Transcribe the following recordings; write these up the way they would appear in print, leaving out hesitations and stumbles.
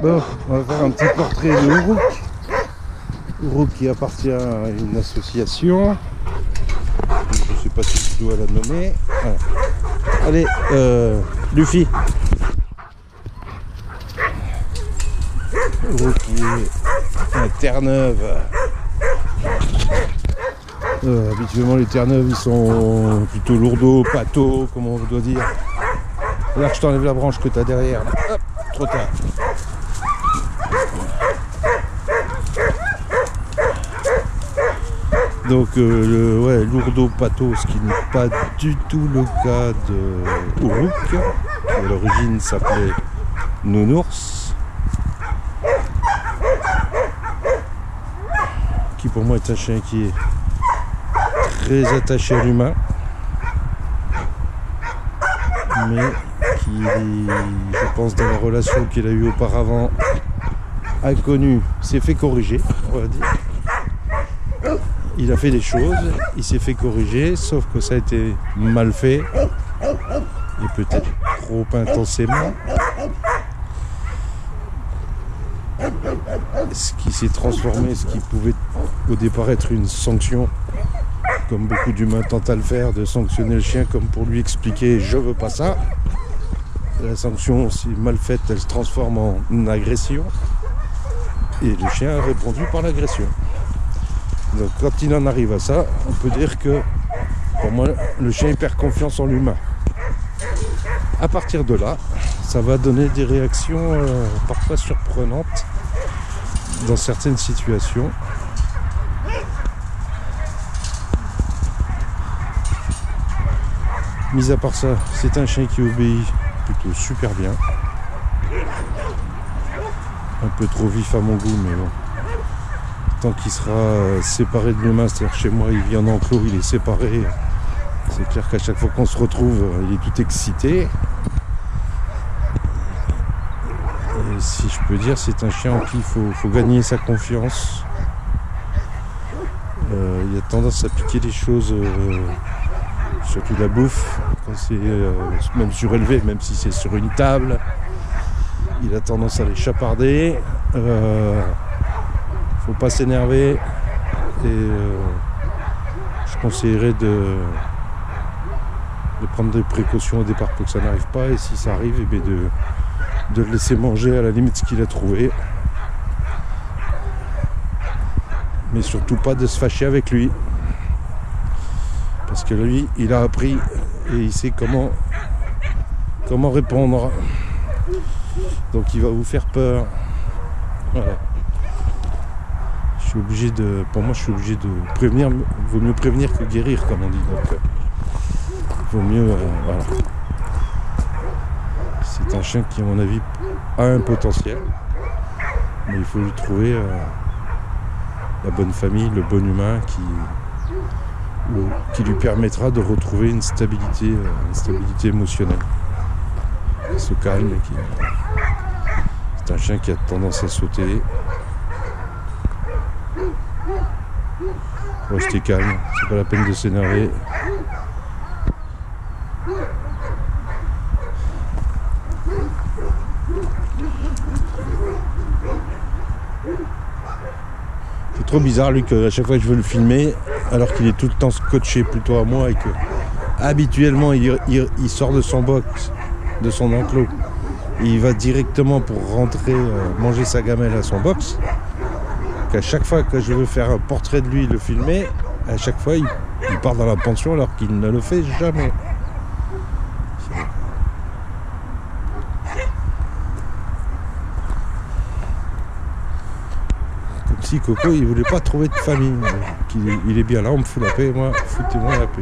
Bon, on va faire un petit portrait de Uruk. Uruk qui appartient à une association. Je ne sais pas si je dois la nommer. Voilà. Allez, Luffy. Uruk qui est à Terre-Neuve. Habituellement les Terre-Neuve ils sont plutôt lourdeaux, pâteaux, comment on doit dire. Là je t'enlève la branche que tu as derrière. Hop, trop tard. Donc lourdeau, pâteau, ce qui n'est pas du tout le cas de Uruk, qui à l'origine s'appelait Nounours, qui pour moi est un chien qui est très attaché à l'humain, mais qui, je pense, dans la relation qu'il a eue auparavant, inconnue, s'est fait corriger, on va dire. Il a fait des choses, il s'est fait corriger, sauf que ça a été mal fait, et peut-être trop intensément. Ce qui s'est transformé, ce qui pouvait au départ être une sanction, comme beaucoup d'humains tentent à le faire, de sanctionner le chien comme pour lui expliquer « je veux pas ça ». La sanction, si mal faite, elle se transforme en agression, et le chien a répondu par l'agression. Donc quand il en arrive à ça, on peut dire que pour moi le chien perd confiance en l'humain. À partir de là, ça va donner des réactions parfois surprenantes dans certaines situations. Mis à part ça, c'est un chien qui obéit plutôt super bien. Un peu trop vif à mon goût, mais bon. Tant qu'il sera séparé de l'humain, c'est-à-dire chez moi il vit en enclos, il est séparé, c'est clair qu'à chaque fois qu'on se retrouve il est tout excité. Et si je peux dire, c'est un chien en qui il faut gagner sa confiance. Il a tendance à piquer les choses, surtout la bouffe, quand c'est même surélevé, même si c'est sur une table, il a tendance à les chaparder. Faut pas s'énerver et je conseillerais de prendre des précautions au départ pour que ça n'arrive pas, et si ça arrive, de le laisser manger à la limite ce qu'il a trouvé, mais surtout pas de se fâcher avec lui, parce que lui il a appris et il sait comment répondre, donc il va vous faire peur. Voilà. Pour moi, je suis obligé de prévenir. Vaut mieux prévenir que guérir, comme on dit. Donc, vaut mieux, voilà. C'est un chien qui, à mon avis, a un potentiel, mais il faut lui trouver la bonne famille, le bon humain qui lui permettra de retrouver une stabilité émotionnelle. Il se calme et c'est un chien qui a tendance à sauter. Restez calme, c'est pas la peine de s'énerver. C'est trop bizarre lui qu'à chaque fois que je veux le filmer, alors qu'il est tout le temps scotché plutôt à moi et que habituellement il sort de son box, de son enclos, et il va directement pour rentrer manger sa gamelle à son box. À chaque fois que je veux faire un portrait de lui, le filmer, à chaque fois il part dans la pension alors qu'il ne le fait jamais. Comme si Coco il voulait pas trouver de famille, il est bien là, on me fout la paix, moi foutez-moi la paix.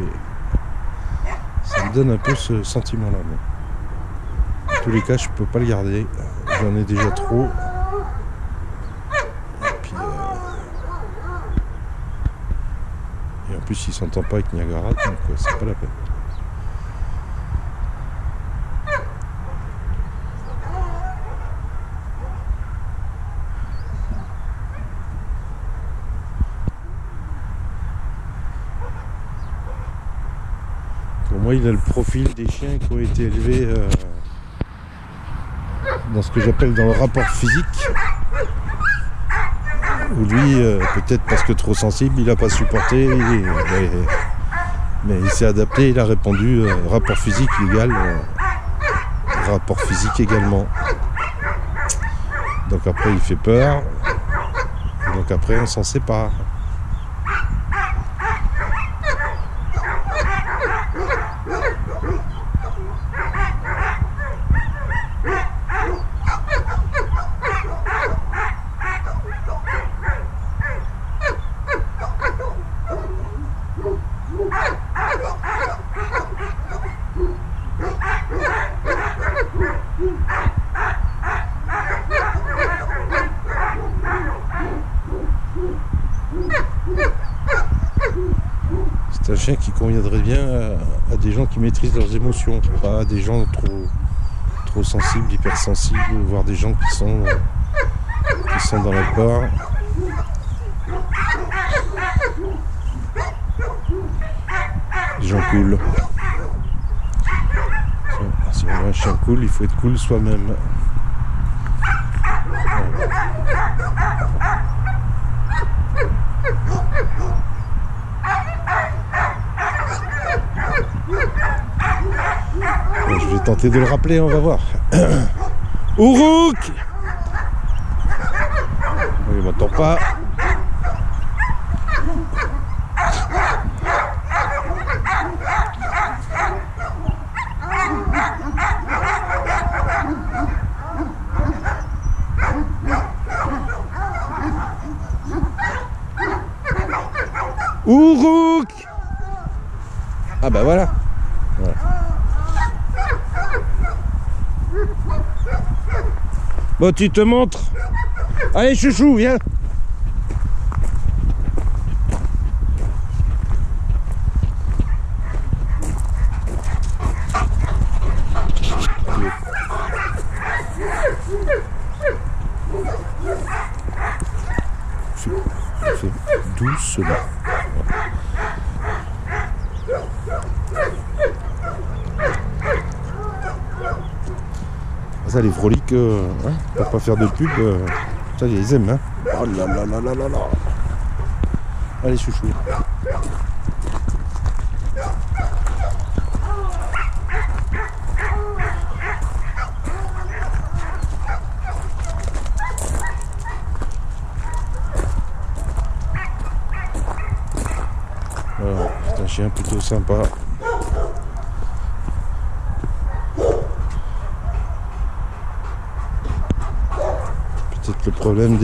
Ça me donne un peu ce sentiment là. Mais en tous les cas je peux pas le garder, j'en ai déjà trop. Et en plus il s'entend pas avec Niagara, donc c'est pas la peine. Pour moi il a le profil des chiens qui ont été élevés dans ce que j'appelle dans le rapport physique, où lui, peut-être parce que trop sensible, il n'a pas supporté, mais il s'est adapté, il a répondu rapport physique égale rapport physique également. Donc après il fait peur, donc après on s'en sépare. C'est un chien qui conviendrait bien à des gens qui maîtrisent leurs émotions, pas à des gens trop sensibles, hypersensibles, voire des gens qui sont dans la peur. Des gens cool. Si on veut un chien cool, il faut être cool soi-même. Je vais tenter de le rappeler, on va voir. Ourouk! Il m'entend pas. Ourouk! Ah bah voilà. Bon, tu te montres. Allez, chouchou, viens. Fais doucement. Ça, les froliques, pour pas faire de pub, ça, ils les aiment. Hein. Oh là là là là là là. Allez, chouchou. Voilà, c'est un chien plutôt sympa. Le problème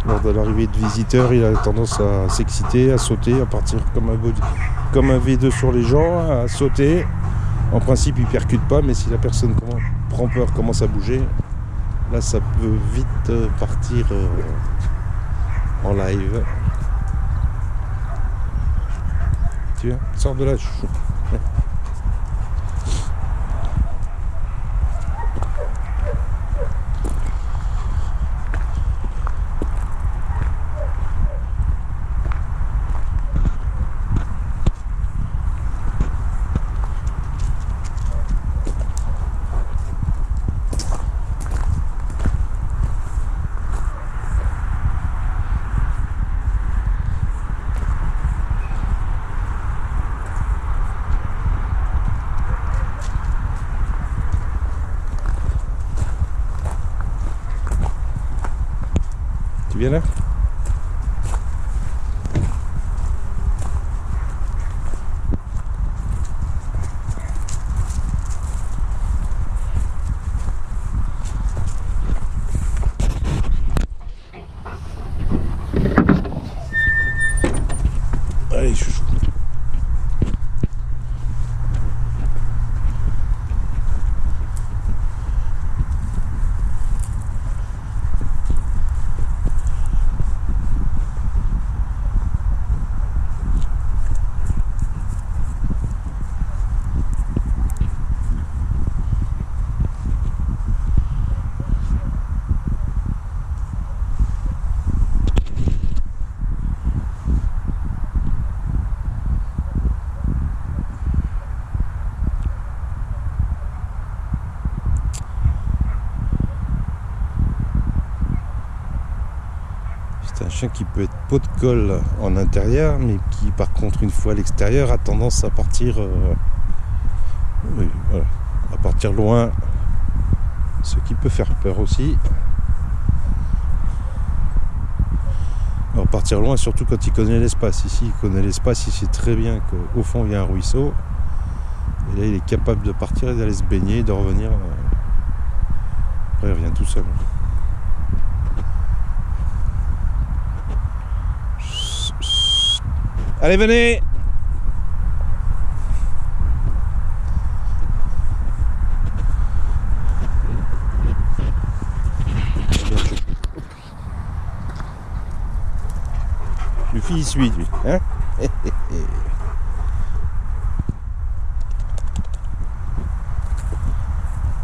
lors de l'arrivée de visiteurs, il a tendance à s'exciter, à sauter, à partir comme un V2 sur les gens, à sauter. En principe, il percute pas, mais si la personne prend peur, commence à bouger, là, ça peut vite partir en live. Tu viens, sors de là, chouchou. Tu viens là? Allez, chouchou. C'est un chien qui peut être pot de colle en intérieur, mais qui par contre une fois à l'extérieur a tendance à partir oui, voilà, à partir loin, ce qui peut faire peur aussi. Alors partir loin surtout quand il connaît l'espace. Ici il connaît l'espace, il sait très bien qu'au fond il y a un ruisseau. Et là il est capable de partir et d'aller se baigner et de revenir. Après il revient tout seul. Allez, venez! Luffy il suit lui, hein?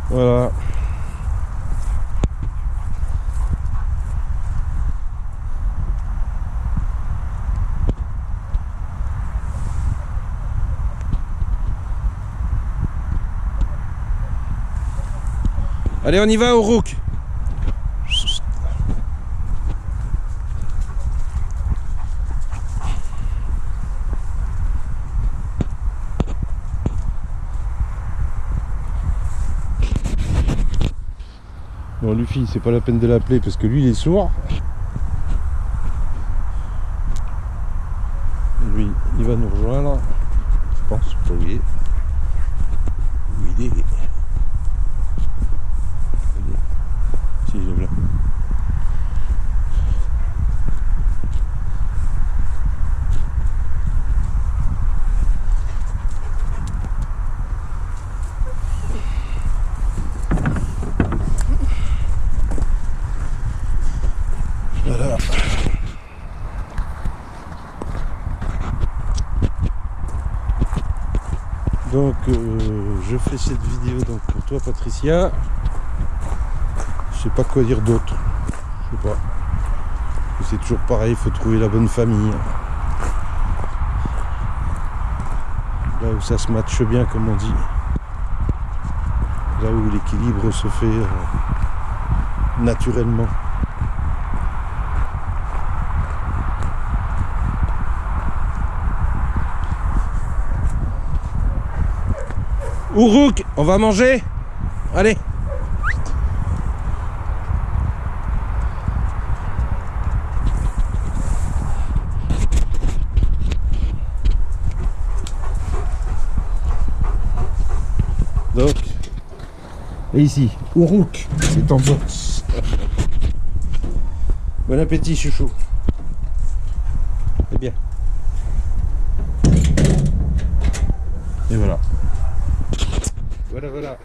Voilà. Allez, on y va au Rook. Bon, Luffy, c'est pas la peine de l'appeler parce que lui il est sourd. Lui, il va nous rejoindre. Je pense, où il est. Où il est. Si, il est là. Voilà. Donc je fais cette vidéo donc pour toi Patricia. Je sais pas quoi dire d'autre. Je sais pas. C'est toujours pareil, il faut trouver la bonne famille. Là où ça se matche bien comme on dit. Là où l'équilibre se fait naturellement. Ourouk, on va manger. Allez. Donc, et ici, Ourouk, c'est en boxe. Bon appétit, chouchou. C'est bien. Et voilà. Voilà.